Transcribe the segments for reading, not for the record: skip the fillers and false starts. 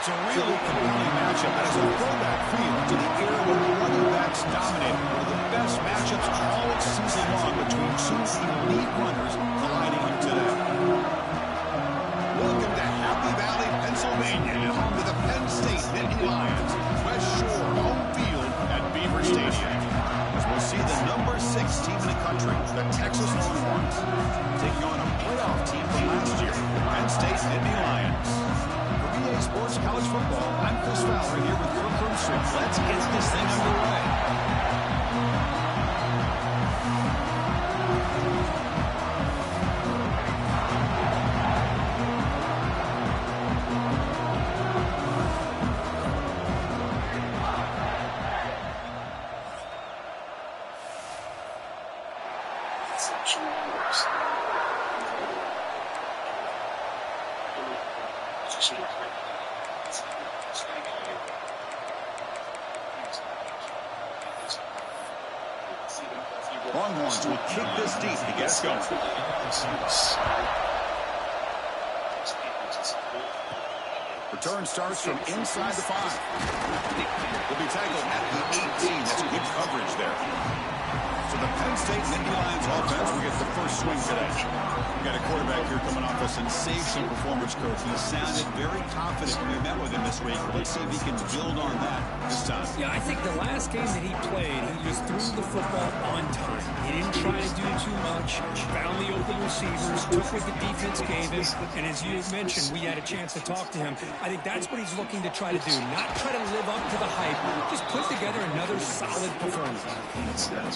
It's a really compelling matchup. It has a throwback feel to the era when running backs dominated. One of the best matchups all season long between two elite runners colliding here today. Welcome to Happy Valley, Pennsylvania, home to the Penn State Nittany Lions. West Shore home field at Beaver Stadium. As we'll see the number 6 team in the country, the Texas Longhorns, taking on a playoff team from last year, the Penn State Nittany Lions. EA Sports College Football, I'm Chris Fowler here with Kirk Cruiser. Let's get this thing underway. Longhorns will kick this deep to get us going. Return starts from inside the 5. Will be tackled at the 18. That's good coverage there. So the Penn State Nittany Lions offense will get the first swing today. We got a quarterback here coming off a sensational performance, Coach. He sounded very confident when we met with him this week. Let's see if he can build on that this time. Yeah, I think the last game that he played, he just threw the football on time. He didn't try to do too much. Found the open receivers, took what the defense gave him, and as you mentioned, we had a chance to talk to him. I think that's what he's looking to try to do, not try to live up to the hype, just put together another solid performance.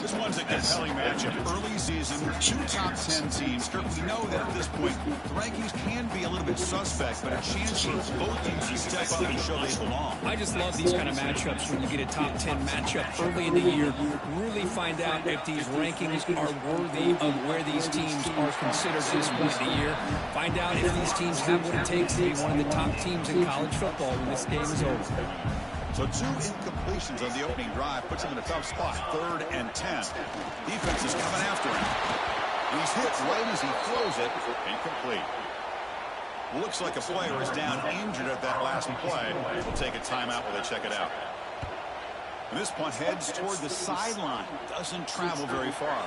This one's a compelling matchup. Early season, 2 top 10 teams. Kirk, we know that at this point, the rankings can be a little bit suspect, but a chance for both teams to step up and show they belong. I just love these kind of matchups when you get a top 10 matchup early in the year. Really find out if these rankings are worthy of where these teams are considered at this point in the year. Find out if these teams have what it takes to be one of the top teams in college football when this game is over. So 2 incompletions on the opening drive puts him in a tough spot. 3rd and 10. Defense is coming after him. He's hit right as he throws it. Incomplete. Looks like a player is down injured at that last play. We'll take a timeout while they check it out. And this punt heads toward the sideline. Doesn't travel very far.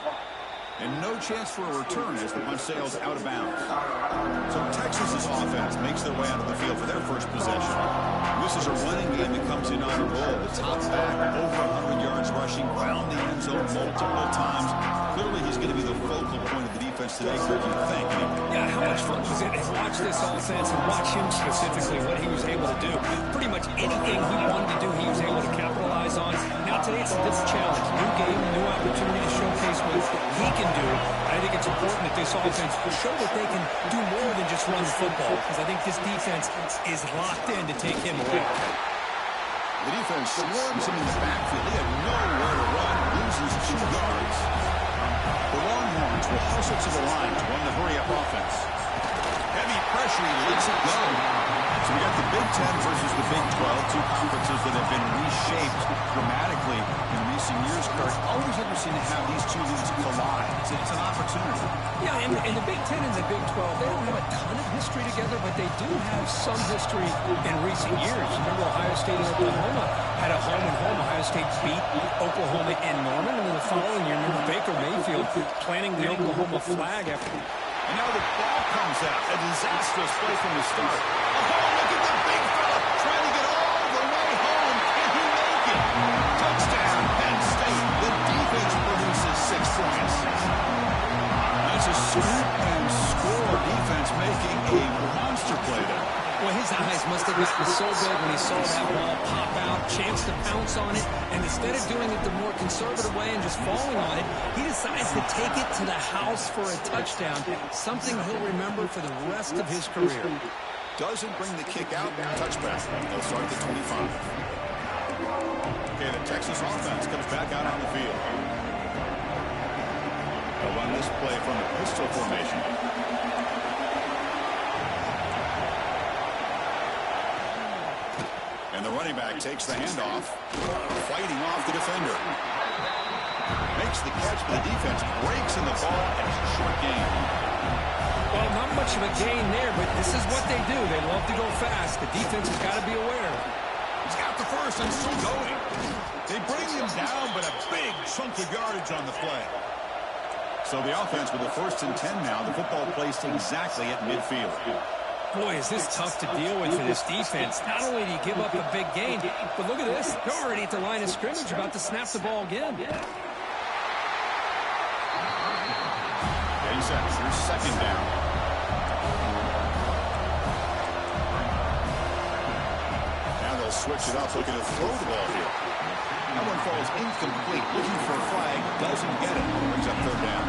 And no chance for a return as the punt sails out of bounds. So Texas's offense makes their way out of the field for their first possession. This is a running game that comes in on a roll. The top back, over 100 yards rushing, found the end zone multiple times. Clearly, he's going to be the focal point of the defense today, Kirk, you think. Yeah, how much fun was it to watch this offense and watch him specifically, what he was able to do. Pretty much anything he wanted to do, he was able to capitalize on. Now, today, it's a different challenge. New game, new opportunity to showcase what he can do. I think it's important that this offense will show that they can do more than just run the football, because I think this defense is locked in to take him away. The defense swarms him in the backfield. He had nowhere to run, loses 2 yards. The Longhorns will hustle to the line to run the hurry-up offense. Heavy pressure, he lets it go. So we got the Big Ten versus the Big 12, 2 conferences that have been reshaped dramatically in recent years. Kirk, always interesting to have these 2 leagues collide. It's an opportunity. Yeah, and the Big Ten and the Big 12, they don't have a ton of history together, but they do have some history in recent years. Remember, Ohio State and Oklahoma had a home-and-home. Ohio State beat Oklahoma in Norman, and then the following year, remember Baker Mayfield planting the Oklahoma flag after. And now the ball comes out. A disastrous play from the start. Oh, look at the big fella trying to get all the way home. Can he make it? Touchdown, Penn State. The defense produces 6 points. That's a scoop and score. Defense making a monster play there. Well, his eyes must have gotten so big when he saw that ball pop out, chance to pounce on it, and instead of doing it the more conservative way and just falling on it, he decides to take it to the house for a touchdown, something he'll remember for the rest of his career. Doesn't bring the kick out, touchback. They'll start at the 25. Okay, the Texas offense comes back out on the field. They'll run this play from a pistol formation. And the running back takes the handoff, fighting off the defender. Makes the catch, but the defense breaks in the ball, and it's a short game. Well, not much of a gain there, but this is what they do. They love to go fast. The defense has got to be aware. He's got the first and still going. They bring him down, but a big chunk of yardage on the play. So the offense with the 1st and 10 now. The football placed exactly at midfield. Boy, is this tough to deal with for this defense. Not only do you give up a big gain, but look at this. They're already at the line of scrimmage about to snap the ball again. Yeah, he said here's 2nd down. Now they'll switch it up, looking to throw the ball here. That one falls incomplete. Looking for a flag, doesn't get it. Brings up 3rd down.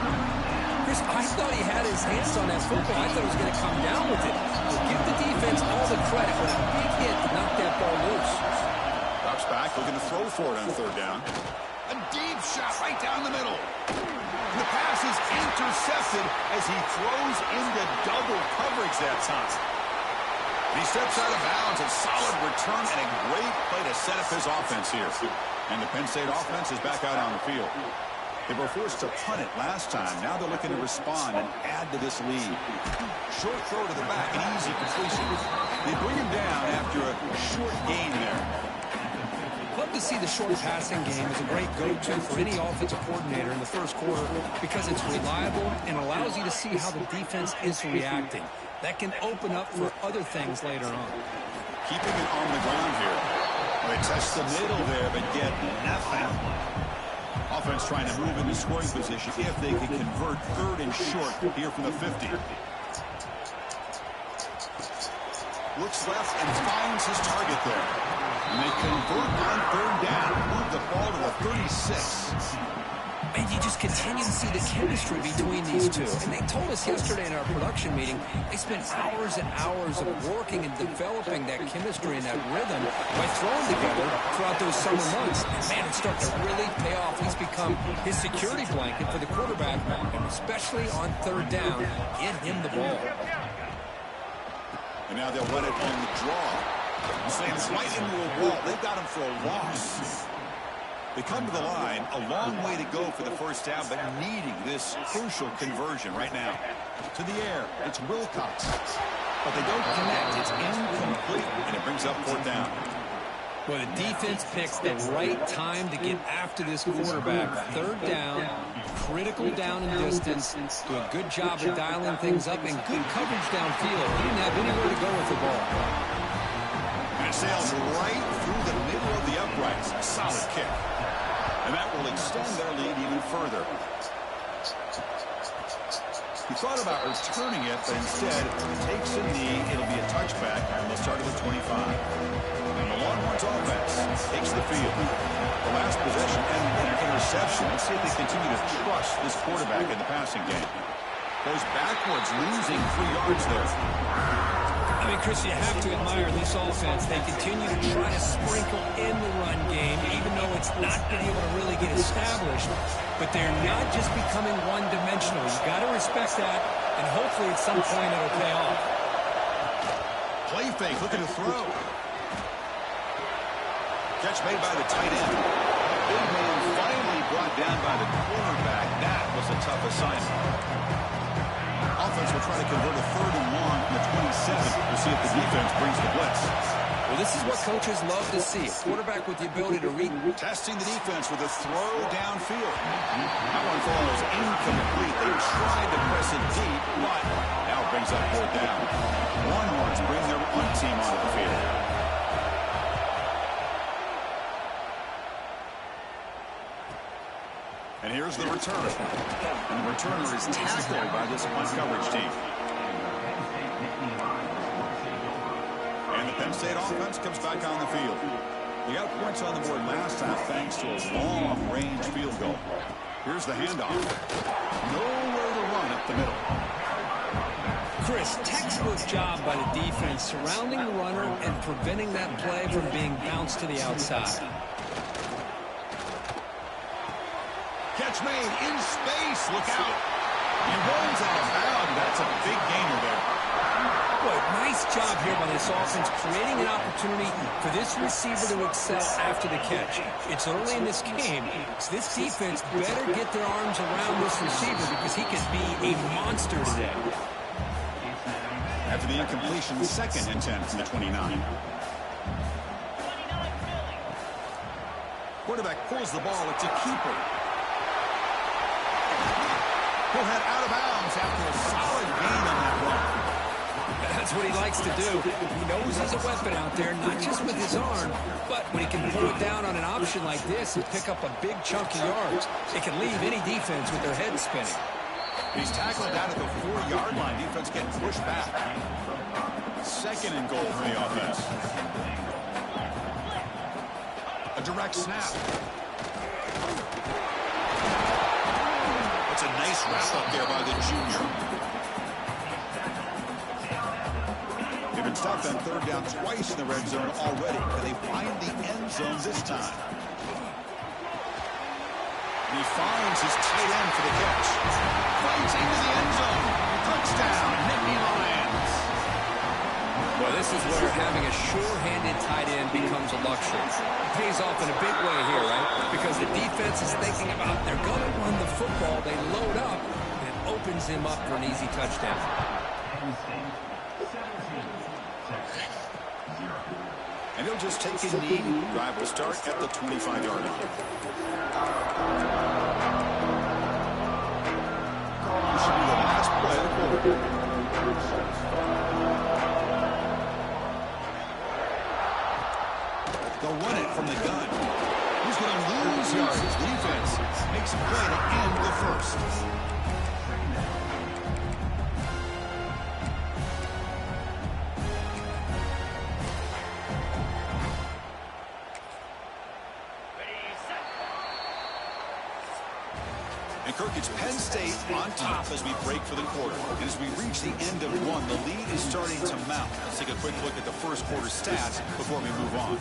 Chris, I thought he had his hands on that football. I thought he was going to come down with it. Well, give the defense all the credit with a big hit to knock that ball loose. Drops back, looking to throw for it on 3rd down. A deep shot right down the middle. The pass is intercepted as he throws into double coverage that time. He steps out of bounds. A solid return and a great play to set up his offense here. And the Penn State offense is back out on the field. They were forced to punt it last time. Now they're looking to respond and add to this lead. Short throw to the back, an easy completion. They bring him down after a short gain there. Love to see the short passing game as a great go-to for any offensive coordinator in the first quarter because it's reliable and allows you to see how the defense is reacting. That can open up for other things later on. Keeping it on the ground here. They test the middle there, but get nothing. Offense trying to move into scoring position if they can convert 3rd and short here from the 50. Looks left and finds his target there. And they convert on 3rd down. Move the ball to the 36. And you just continue to see the chemistry between these two. And they told us yesterday in our production meeting, they spent hours and hours of working and developing that chemistry and that rhythm by throwing together throughout those summer months. And man, it's starting to really pay off. He's become his security blanket for the quarterback, and especially on 3rd down, get him the ball. And now they'll run it on the draw. Slams right into a wall. They've got him for a loss. They come to the line, a long way to go for the 1st down, but needing this crucial conversion right now. To the air, it's Wilcox. But they don't connect. It's incomplete, and it brings up 4th down. Well, the defense picks the right time to get after this quarterback. 3rd down, critical down and distance, do a good job of dialing things up, and good coverage downfield. He didn't have anywhere to go with the ball. And it sails right through the middle of the uprights. A solid kick. And that will extend their lead even further. He thought about returning it, but instead takes a knee. It'll be a touchback, and they'll start at the 25. And the Longhorns offense takes the field. The last possession ended in an interception. Let's see if they continue to trust this quarterback in the passing game. Goes backwards, losing 3 yards there. I mean, Chris, you have to admire this offense. They continue to try to sprinkle in the run game, even though it's not been able to really get established. But they're not just becoming one-dimensional. You've got to respect that, and hopefully at some point it'll pay off. Play fake, looking to throw. Catch made by the tight end. Big man finally brought down by the quarterback. That was a tough assignment. Offense will try to convert a 3rd and long from the 27. We'll see if the defense brings the blitz. Well, this is what coaches love to see. A quarterback with the ability to read. Testing the defense with a throw downfield. That one falls incomplete. They tried to press it deep, but now it brings up 4th down. Longhorns bring their run team onto the field. And here's the return. And the returner is tackled by this punt coverage team. And the Penn State offense comes back on the field. They got points on the board last time thanks to a long-range field goal. Here's the handoff. Nowhere to run up the middle. Chris, textbook job by the defense surrounding the runner and preventing that play from being bounced to the outside. Catch made in space. Look out. He runs out of bounds. That's a big gainer there. Boy, nice job here by this offense, creating an opportunity for this receiver to excel after the catch. It's early in this game, so this defense better get their arms around this receiver because he could be a monster today. After the incompletion, 2nd and 10 from the 29. Quarterback pulls the ball. It's a keeper. He'll head out of bounds after a solid gain on that run. That's what he likes to do. He knows he's a weapon out there, not just with his arm, but when he can pull it down on an option like this and pick up a big chunk of yards, it can leave any defense with their head spinning. He's tackled down at the 4-yard line. Defense getting pushed back. 2nd and goal for the offense. A direct snap. That's a nice wrap up there by the junior. They've been stopped on 3rd down twice in the red zone already. Can they find the end zone this time? And he finds his tight end for the catch. Fights into the end zone. Touchdown, Nittany Lions. Well, this is where having a sure-handed tight end becomes a luxury. It pays off in a big way here, right? Because the defense is thinking about they're going to run the football. They load up, and it opens him up for an easy touchdown. And he'll just take a knee. Drive will start at the 25-yard line. This should be the last play of the quarter. They'll run it from the gun. He's going to lose yards. Defense makes a play to end the first. And Kirk, it's Penn State on top as we break for the quarter. And as we reach the end of one, the lead is starting to mount. Let's take a quick look at the first quarter stats before we move on.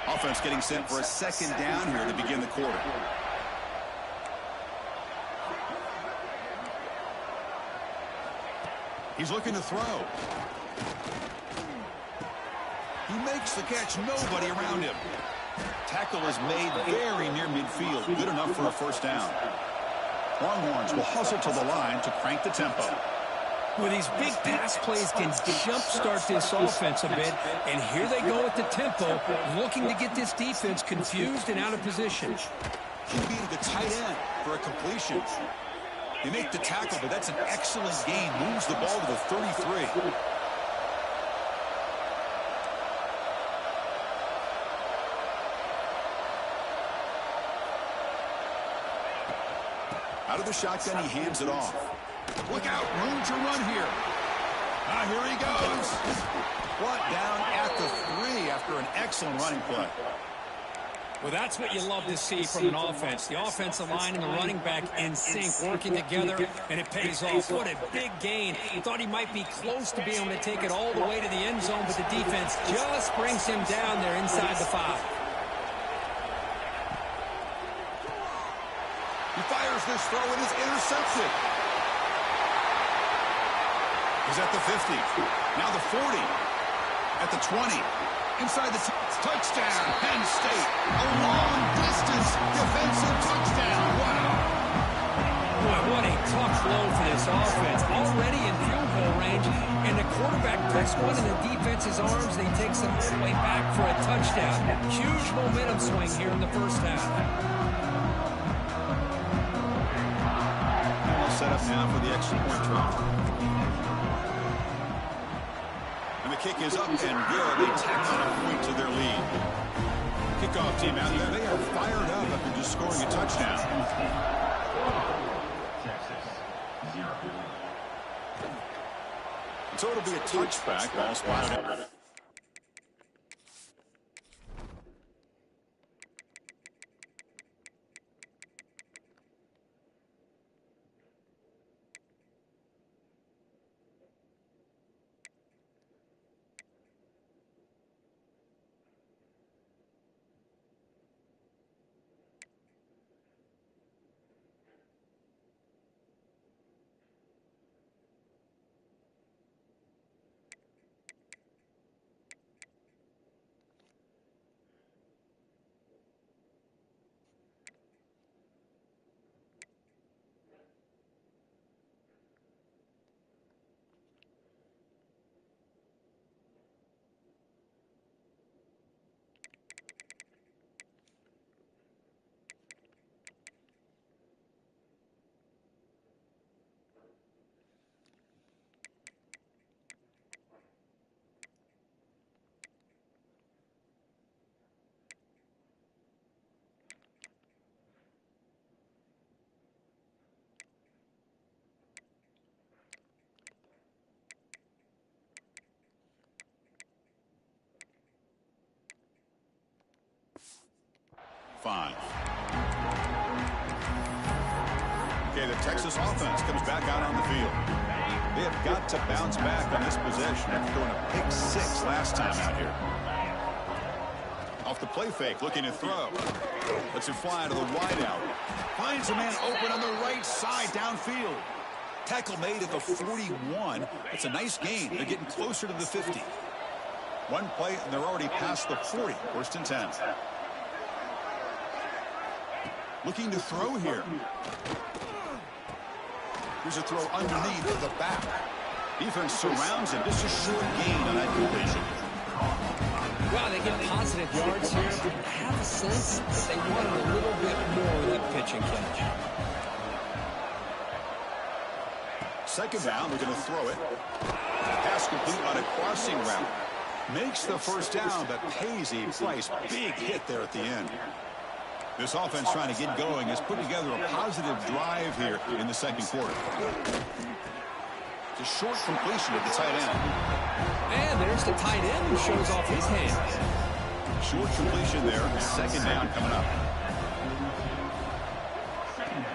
Offense getting set for a 2nd down here to begin the quarter. He's looking to throw. He makes the catch. Nobody around him. Tackle is made very near midfield. Good enough for a 1st down. Longhorns will hustle to the line to crank the tempo. Well, these big pass plays can jumpstart this offense a bit, and here they go at the tempo, looking to get this defense confused and out of position. He beat the tight end for a completion. They make the tackle, but that's an excellent gain. Moves the ball to the 33. Out of the shotgun, he hands it off. Look out, room to run here. Here he goes. Brought down at the 3 after an excellent running play. Well, that's what you love to see from an offense. The offensive line and the running back in sync, working together, and it pays off. What a big gain. Thought he might be close to being able to take it all the way to the end zone, but the defense just brings him down there inside the 5. He fires this throw and is intercepted. He's at the 50. Now the 40. At the 20. Inside the touchdown. Penn State. A long-distance defensive touchdown. Wow. Boy, what a tough blow for this offense. Already in field goal range, and the quarterback puts one in the defense's arms, and he takes it all the way back for a touchdown. Huge momentum swing here in the first half. All set up now for the extra point try. And the kick is up and good. They tack on a point to their lead. Kickoff team out there. They are fired up after just scoring a touchdown. So it'll be a touchback. Ball spotted out. 5. Okay, the Texas offense comes back out on the field. They have got to bounce back on this possession after throwing a pick 6 last time out here. Off the play fake, looking to throw. Lets it fly to the wideout. Finds a man open on the right side downfield. Tackle made at the 41. That's a nice gain. They're getting closer to the 50. One play, and they're already past the 40. First and 10. Looking to throw here. Here's a throw underneath the back. Defense surrounds him. Just a short gain on that completion. Well, they get positive yards here. I have a sense that they wanted a little bit more of that pitch and catch. Second down, they're going to throw it. Pass complete on a crossing route. Makes the first down, but pays a price. Big hit there at the end. This offense trying to get going has put together a positive drive here in the second quarter. It's a short completion at the tight end. And there's the tight end who shows off his hands. Short completion there. Second down coming up.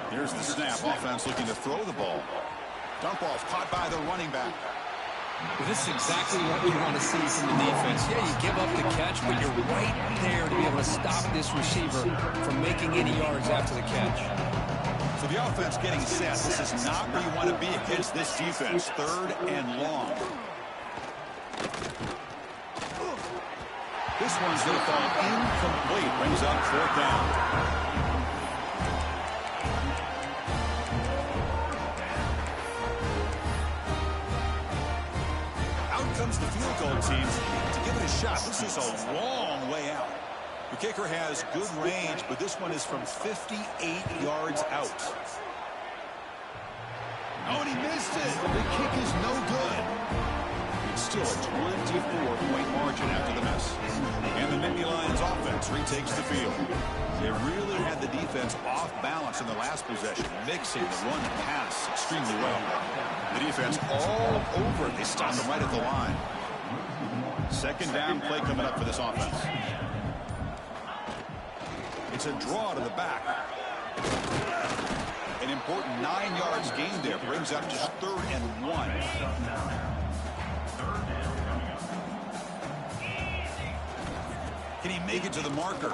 Here's the snap. Offense looking to throw the ball. Dump off caught by the running back. Well, this is exactly what you want to see from the defense. Yeah, you give up the catch, but you're right there to be able to stop this receiver from making any yards after the catch. So the offense getting set. This is not where you want to be against this defense. Third and long. This one's going to fall incomplete. Brings up fourth down. Comes the field goal team to give it a shot. This is a long way out. The kicker has good range, but this one is from 58 yards out. Oh, and he missed it. The kick is no good. It's still a 24-point margin after the miss. And the Nittany Lions offense retakes the field. They really had the defense off balance in the last possession, mixing the run and pass extremely well. The defense all over it. They stop them right at the line. Second down play coming up for this offense. It's a draw to the back. An important 9 yards gained there. Brings up just 3rd and 1. Can he make it to the marker?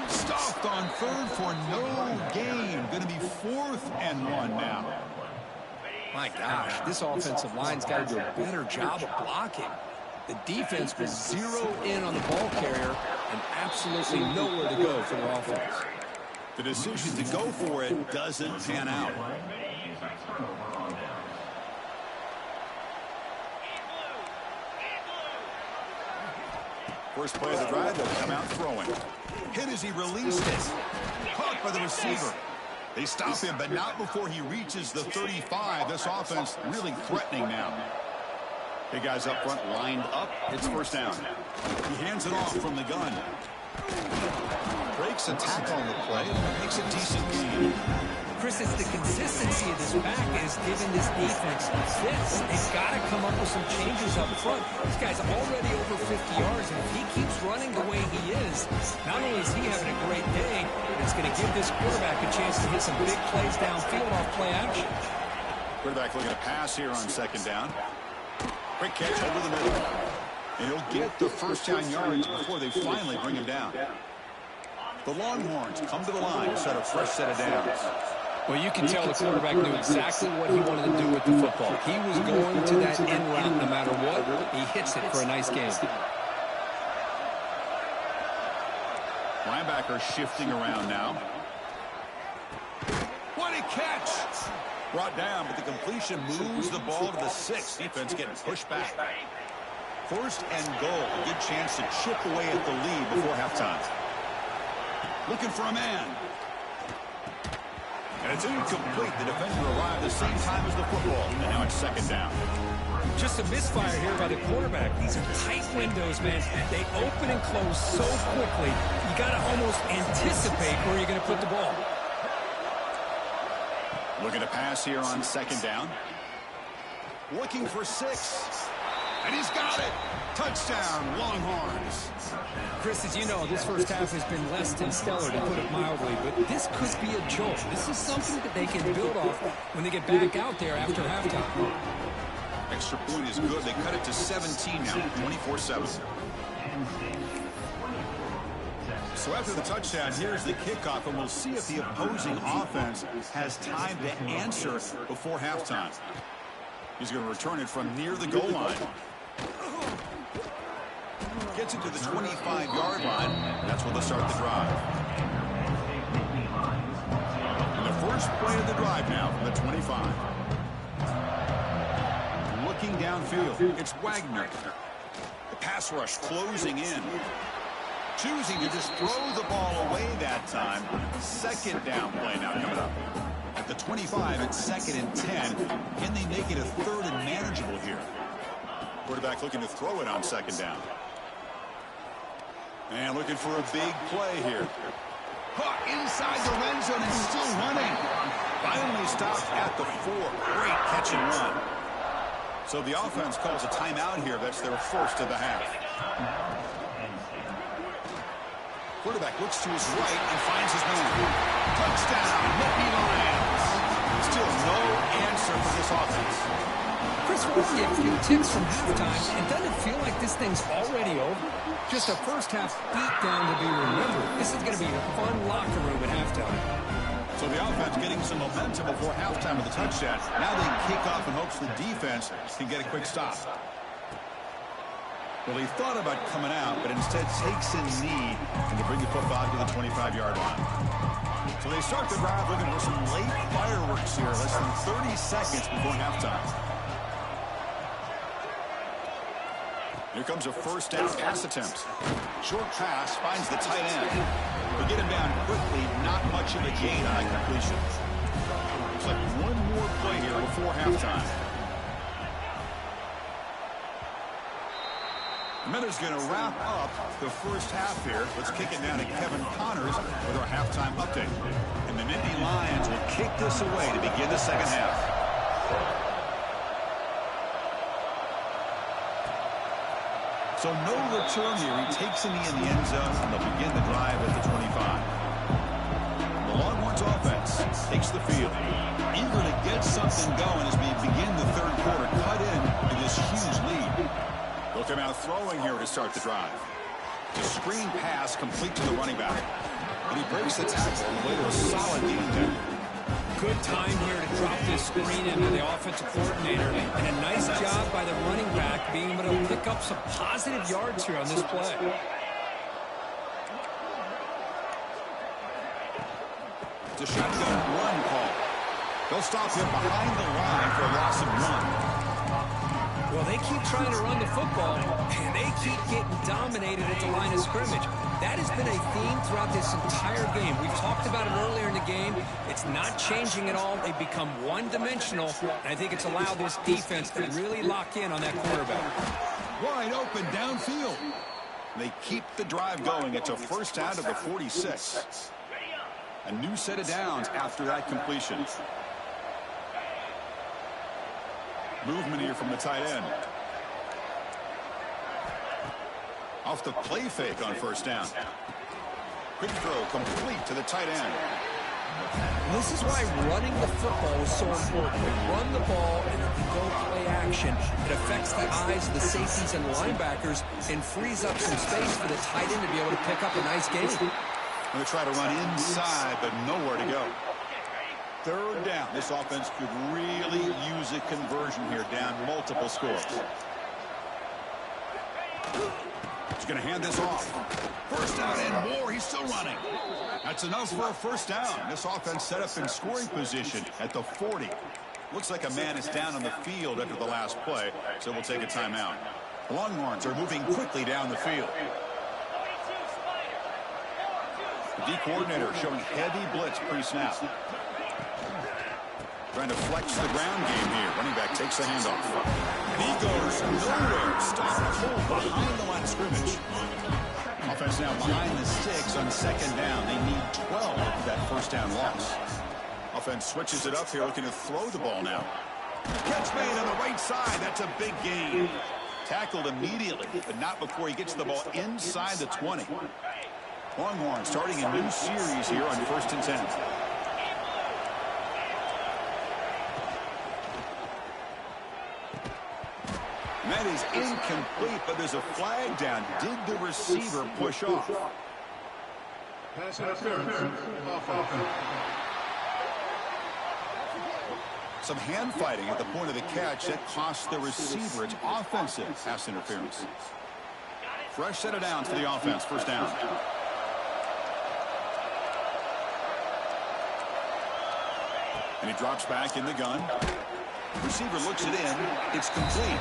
Stopped on 3rd for no gain. Going to be 4th and 1 now. My gosh, this offensive line's got to do a better job of blocking. The defense was zeroed in on the ball carrier and absolutely nowhere to go for their offense. The decision to go for it doesn't pan out. First play of the drive, they'll come out throwing. Hit as he released it. Caught by the receiver. They stop him, but not before he reaches the 35. This offense really threatening now. Big guys up front lined up. It's first down. He hands it off from the gun. Breaks a tackle on the play and makes a decent gain. Chris, it's the consistency of this back is giving this defense fits. They've got to come up with some changes up front. This guy's already over 50 yards, and if he keeps running the way he is, not only is he having a great day, but it's going to give this quarterback a chance to hit some big plays downfield off play action. Quarterback looking to pass here on second down. Quick catch over the middle. And he'll get the first down yards before they finally bring him down. The Longhorns come to the line to set a fresh set of downs. Well, you can tell the quarterback knew exactly what he wanted to do with the football. He was going to that end route no matter what. He hits it for a nice gain. Linebacker shifting around now. What a catch! Brought down, but the completion moves the ball to the 6. Defense getting pushed back. First and goal. A good chance to chip away at the lead before halftime. Looking for a man. And it's incomplete. The defender arrived the same time as the football. And now it's second down. Just a misfire here by the quarterback. These are tight windows, man. They open and close so quickly. You got to almost anticipate where you're going to put the ball. Looking to pass here on second down. Looking for 6. And he's got it. Touchdown, Longhorns. Chris, as you know, this first half has been less than stellar, to put it mildly, but this could be a jolt. This is something that they can build off when they get back out there after halftime. Extra point is good. They cut it to 17 now, 24-7. So after the touchdown, here's the kickoff, and we'll see if the opposing offense has time to answer before halftime. He's going to return it from near the goal line. Gets it to the 25-yard line. That's where they'll start the drive. And the first play of the drive now from the 25. Looking downfield, it's Wagner. The pass rush closing in. Choosing to just throw the ball away that time. Second down play now coming up. At the 25, it's 2nd and 10. Can they make it a 3rd and manageable here? Quarterback looking to throw it on 2nd down. And looking for a big play here. Caught inside the red zone and still running. Finally stopped at the 4. Great catch and run. So the offense calls a timeout here. That's their first of the half. Quarterback looks to his right and finds his man. Touchdown, Nittany Lions. Still no answer for this offense. Chris, we're only a few ticks from halftime, and doesn't it feel like this thing's already over? Just a first half beatdown to be remembered. This is going to be a fun locker room at halftime. So the offense getting some momentum before halftime with the touchdown. Now they kick off in hopes the defense can get a quick stop. Well, he thought about coming out, but instead takes a knee and to bring the football to the 25-yard line. So they start the drive looking for some late fireworks here, less than 30 seconds before halftime. Here comes a first down pass attempt. Short pass finds the tight end. They get him down quickly, not much of a gain on that completion. Looks like one more play here before halftime. Miller's going to wrap up the first half here. Let's kick it down to Kevin Connors with our halftime update. And the Nittany Lions will kick this away to begin the second half. So no return here. He takes a knee in the end zone, and they'll begin the drive at the 25. The Longhorns offense takes the field. Eager to get something going as we begin the third quarter. Cut in to this huge lead. They'll come out throwing here to start the drive. The screen pass complete to the running back. And he breaks the tackle on the way to a solid gain there. Good time here to drop this screen into the offensive coordinator. And a nice job by the running back being able to pick up some positive yards here on this play. It's a shotgun run call. They'll stop him behind the line for a loss of 1. Well, they keep trying to run the football, and they keep getting dominated at the line of scrimmage. That has been a theme throughout this entire game. We've talked about it earlier in the game. It's not changing at all. They've become one-dimensional, and I think it's allowed this defense to really lock in on that quarterback. Wide open downfield. They keep the drive going. It's a first down to the 46. A new set of downs after that completion. Movement here from the tight end. Off the play fake on first down. Quick throw complete to the tight end. This is why running the football is so important. You run the ball and if you go play action, it affects the eyes of the safeties and linebackers and frees up some space for the tight end to be able to pick up a nice gain. Going to try to run inside, but nowhere to go. Third down. This offense could really use a conversion here, down multiple scores. He's going to hand this off. First down and more. He's still running. That's enough for a first down. This offense set up in scoring position at the 40. Looks like a man is down on the field after the last play, so we'll take a timeout. The Longhorns are moving quickly down the field. The D coordinator showing heavy blitz pre-snap. Trying to flex the ground game here. Running back takes the handoff. And he goes nowhere. Stopped full behind the line of scrimmage. Offense now behind the 6 on second down. They need 12 for that first down loss. Offense switches it up here, looking to throw the ball now. Catch made on the right side. That's a big gain. Tackled immediately, but not before he gets the ball inside the 20. Longhorn starting a new series here on 1st and 10. And that is incomplete, but there's a flag down. Did the receiver push off? Pass interference. Offense. Some hand fighting at the point of the catch. That costs the receiver. It's offensive pass interference. Fresh set of downs for the offense. First down. And he drops back in the gun. Receiver looks it in. It's complete.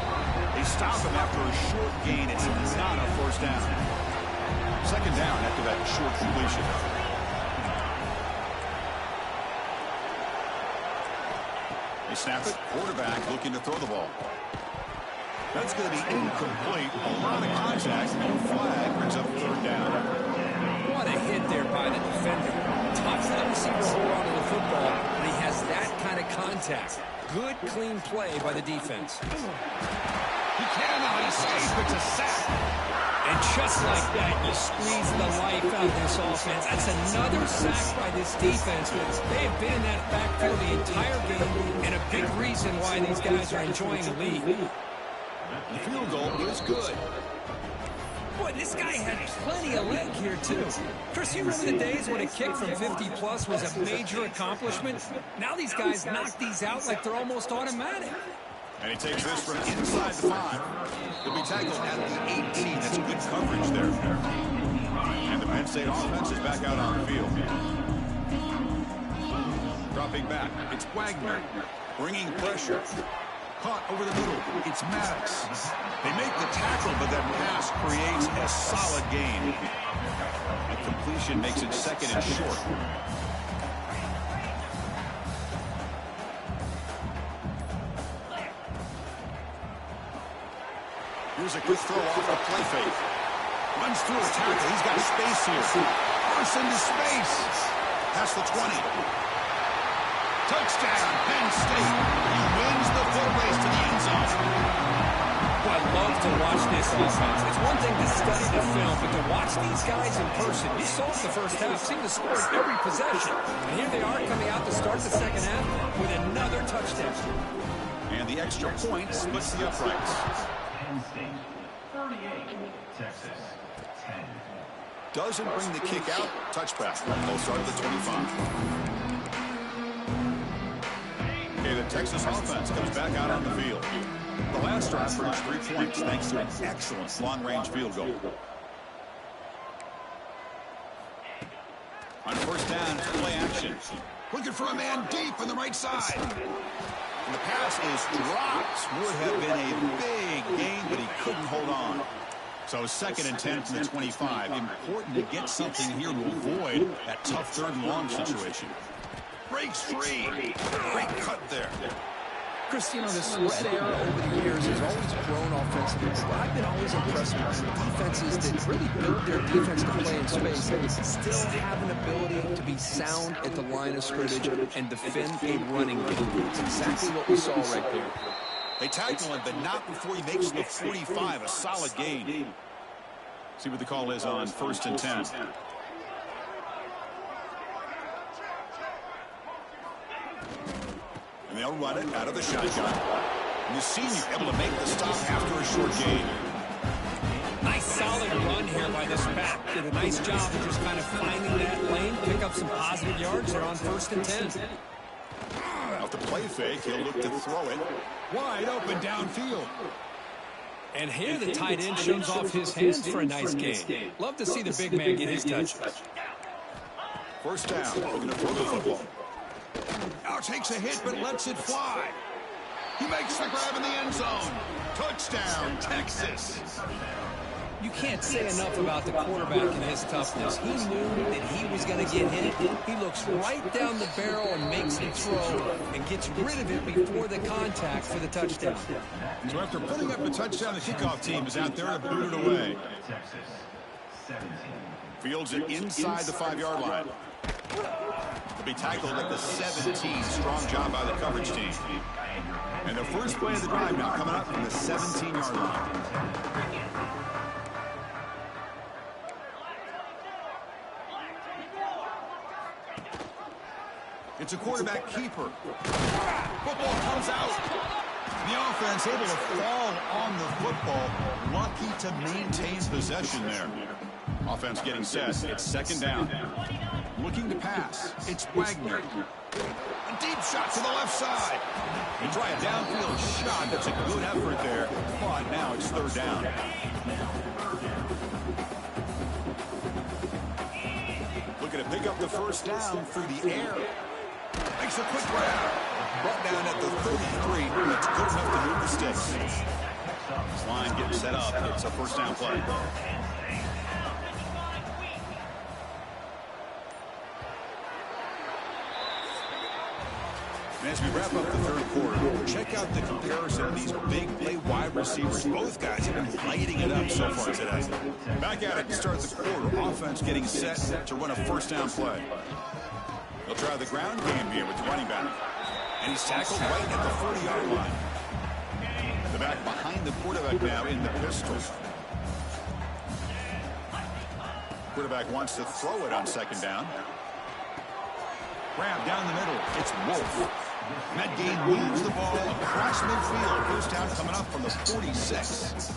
They stop him after a short gain. It's not a first down. Second down after that short completion. They snap it. Quarterback looking to throw the ball. That's going to be incomplete. A lot of contact. No flag brings up third down. What a hit there by the defender. Tough for the receiver to hold on to the football, but he has that kind of contact. Good, clean play by the defense. He cannot escape. It's a sack. And just like that, you squeeze the life out of this offense. That's another sack by this defense. They have been in that backfield the entire game, and a big reason why these guys are enjoying the lead. The field goal is good. Boy, this guy had plenty of leg here, too. Chris, you remember the days when a kick from 50-plus was a major accomplishment? Now these guys knock these out like they're almost automatic. And he takes this from inside the 5. He'll be tackled at the 18. That's good coverage there. And the Penn State offense is back out on the field. Dropping back. It's Wagner. Bringing pressure. Caught over the middle. It's Maddox. They make the tackle, but that pass creates a solid gain. The completion makes it second and short. Here's a quick throw off the play fake. Runs through a tackle. He's got space here. Bursts into space. Past the 20. Touchdown, Penn State. He wins the foot race to the end zone. Well, I love to watch this offense. It's one thing to study the film, but to watch these guys in person, you saw it the first half, seemed to score every possession. And here they are coming out to start the second half with another touchdown. And the extra point splits the uprights. Penn State, 38, Texas, 10. Doesn't bring the kick out. Touchback. They'll start at the 25. Okay, the Texas offense comes back out on the field. The last drive produced 3 points thanks to an excellent long-range field goal. On first down, it's play action. Looking for a man deep on the right side. And the pass is dropped. Would have been a big gain, but he couldn't hold on. So second and 10 from the 25. Important to get something here to avoid that tough third and long situation. Breaks free. Great cut there. Chris, you know, the spread era over the years has always grown offensively. But I've been always impressed with defenses that really build their defense to play in space, still have an ability to be sound at the line of scrimmage and defend a running game. It's exactly what we saw right there. They tackle him, but not before he makes the 45, a solid gain. See what the call is on first and 10. And they'll run it out of the shotgun. And the senior able to make the stop after a short gain. Nice solid run here by this back. Did a nice job of just kind of finding that lane, pick up some positive yards there on first and 10. Off the play fake, he'll look to throw it. Wide open downfield. And here the tight end shows off his hands for a nice gain. Love to see the big man get his touches. First down, looking to throw the football. Now takes a hit, but lets it fly. He makes the grab in the end zone. Touchdown, Texas. You can't say enough about the quarterback and his toughness. He knew that he was going to get hit. He looks right down the barrel and makes the throw and gets rid of it before the contact for the touchdown. So after putting up a touchdown, the kickoff team is out there to boot it away. Fields it inside the 5-yard line. To be tackled at the 17. Strong job by the coverage team. And the first play of the drive now coming up from the 17-yard line. It's a quarterback keeper. Football comes out. The offense able to fall on the football. Lucky to maintain possession there. Offense getting set. It's second down. Looking to pass. It's Wagner. A deep shot to the left side. They try a downfield shot. That's a good effort there. But now it's third down. Looking to pick up the first down through the air. Makes a quick grab. Brought down at the 33. That's good enough to move the sticks. This line getting set up. It's a first down play. And as we wrap up the third quarter, check out the comparison of these big play wide receivers. Both guys have been lighting it up so far today. Back at it to start the quarter. Offense getting set to run a first down play. They'll try the ground game here with the running back. And he's tackled right at the 40-yard line. The back behind the quarterback now in the pistol. Quarterback wants to throw it on second down. Grab down the middle. It's Wolf. That game moves the ball across midfield. First down coming up from the 46.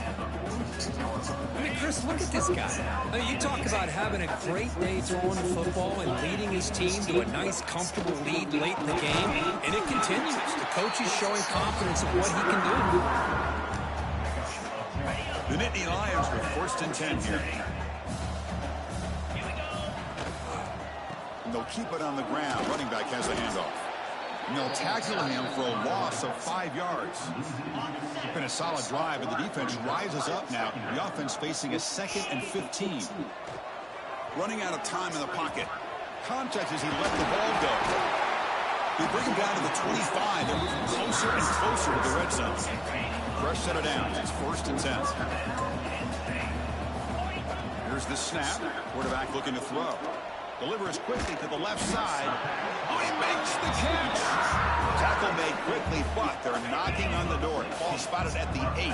I mean, Chris, look at this guy. I mean, you talk about having a great day throwing the football and leading his team to a nice, comfortable lead late in the game, and it continues. The coach is showing confidence of what he can do. The Nittany Lions with first and 10 here. And they'll keep it on the ground. Running back has a handoff. And they'll tackle him for a loss of 5 yards. It's been a solid drive, but the defense rises up now. The offense facing a 2nd and 15. Running out of time in the pocket. Contact as he let the ball go. They bring him down to the 25. They're moving closer and closer to the red zone. Fresh set of downs. It's first and 10. Here's the snap. Quarterback looking to throw. Delivers quickly to the left side. Oh, he makes the catch. Tackle made quickly, but they're knocking on the door. Ball spotted at the 8.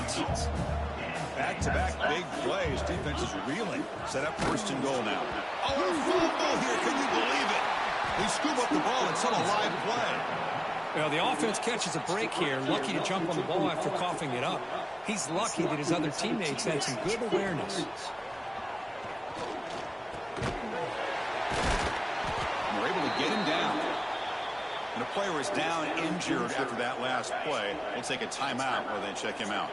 Back-to-back big plays. Defense is reeling. Set up first and goal now. Oh, a fumble here. Can you believe it? They scoop up the ball. It's still a live play. Well, the offense catches a break here. Lucky to jump on the ball after coughing it up. He's lucky that his other teammates had some good awareness. We're able to get him down. And a player is down injured after that last play. We'll take a timeout while they check him out.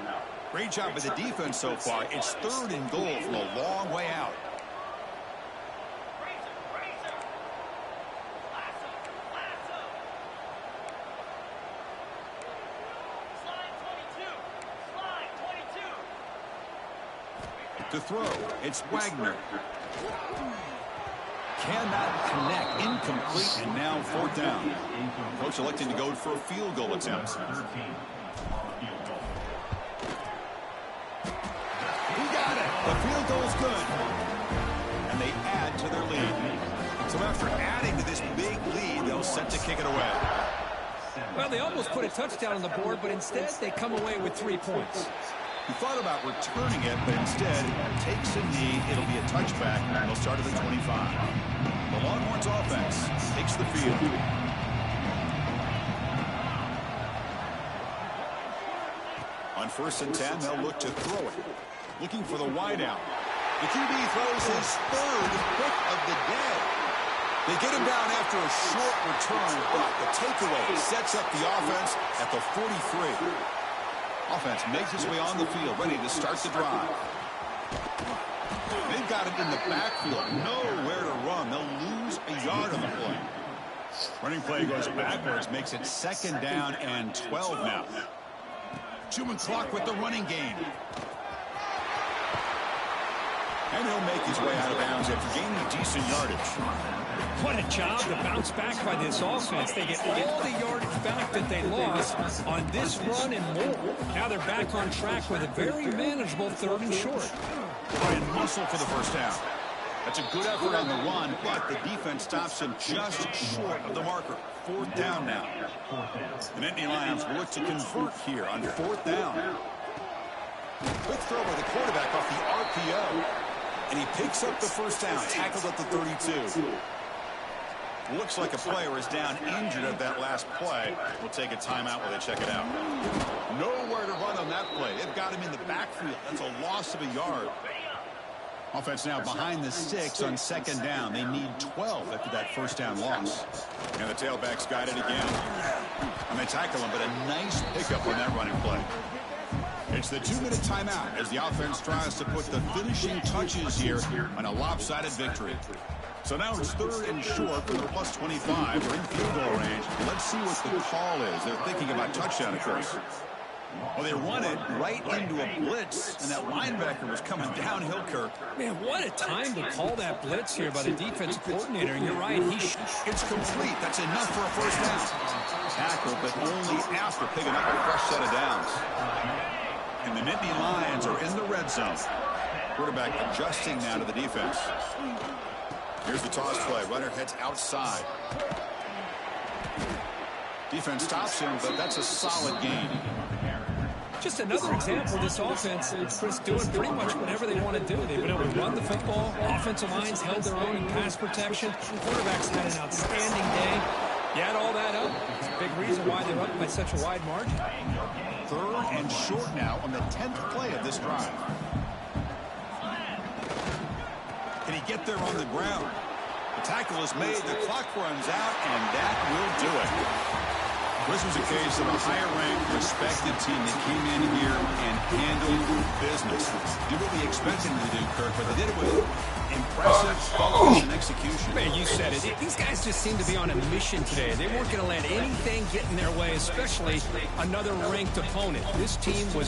Great job by the defense so far. It's third and goal from a long way out. To throw, it's Wagner. Cannot connect, incomplete, and now fourth down. Coach electing to go for a field goal attempt. He got it. The field goal's good. And they add to their lead. So after adding to this big lead, they'll set to kick it away. Well, they almost put a touchdown on the board, but instead they come away with 3 points. He thought about returning it, but instead takes a knee. It'll be a touchback, and they'll start at the 25. The Longhorns offense takes the field. On first and 10, they'll look to throw it. Looking for the wideout. The QB throws his third pick of the day. They get him down after a short return, but the takeaway sets up the offense at the 43. Offense makes its way on the field, ready to start the drive. They've got it in the backfield, nowhere to run. They'll lose a yard on the play. Running play goes backwards, makes it second down and 12 now. Chewing clock with the running game. And he'll make his way out of bounds after gaining decent yardage. What a job to bounce back by this offense. They get all the yardage back that they lost on this run and more. Now they're back on track with a very manageable third and short. And muscle for the first down. That's a good effort on the run, but the defense stops him just short of the marker. Fourth down now. The Nittany Lions will look to convert here on fourth down. Quick throw by the quarterback off the RPO. And he picks up the first down, tackled at the 32. Looks like a player is down injured at that last play. We'll take a timeout while they check it out. Nowhere to run on that play. They've got him in the backfield. That's a loss of a yard. Offense now behind the 6 on second down. They need 12 after that first down loss. And the tailback's got it again. And they tackle him, but a nice pickup on that running play. It's the 2-minute timeout as the offense tries to put the finishing touches here on a lopsided victory. So now it's 3rd and short from the plus 25. They're in field goal range. Let's see what the call is. They're thinking about touchdown, of course. Well, they run it right into a blitz, and that linebacker was coming downhill, Kirk. Man, what a time to call that blitz here by the defensive coordinator. And you're right, it's complete. That's enough for a first down. Tackle, but only after picking up a fresh set of downs. And the Nittany Lions are in the red zone. Quarterback adjusting now to the defense. Here's the toss play. Runner heads outside. Defense stops him, but that's a solid gain. Just another example of this offense, Chris, doing pretty much whatever they want to do. They've been able to run the football. Offensive lines held their own in pass protection. Quarterbacks had an outstanding day. You add all that up, it's a big reason why they're up by such a wide margin. 3rd and short now on the 10th play of this drive. Can he get there on the ground? The tackle is made, the clock runs out, and that will do it. This was a case of a higher-ranked, respected team that came in here and handled business. Do what we expected them to do, Kirk, but they did it with impressive focus and execution. Man, you said it. These guys just seem to be on a mission today. They weren't going to let anything get in their way, especially another ranked opponent. This team was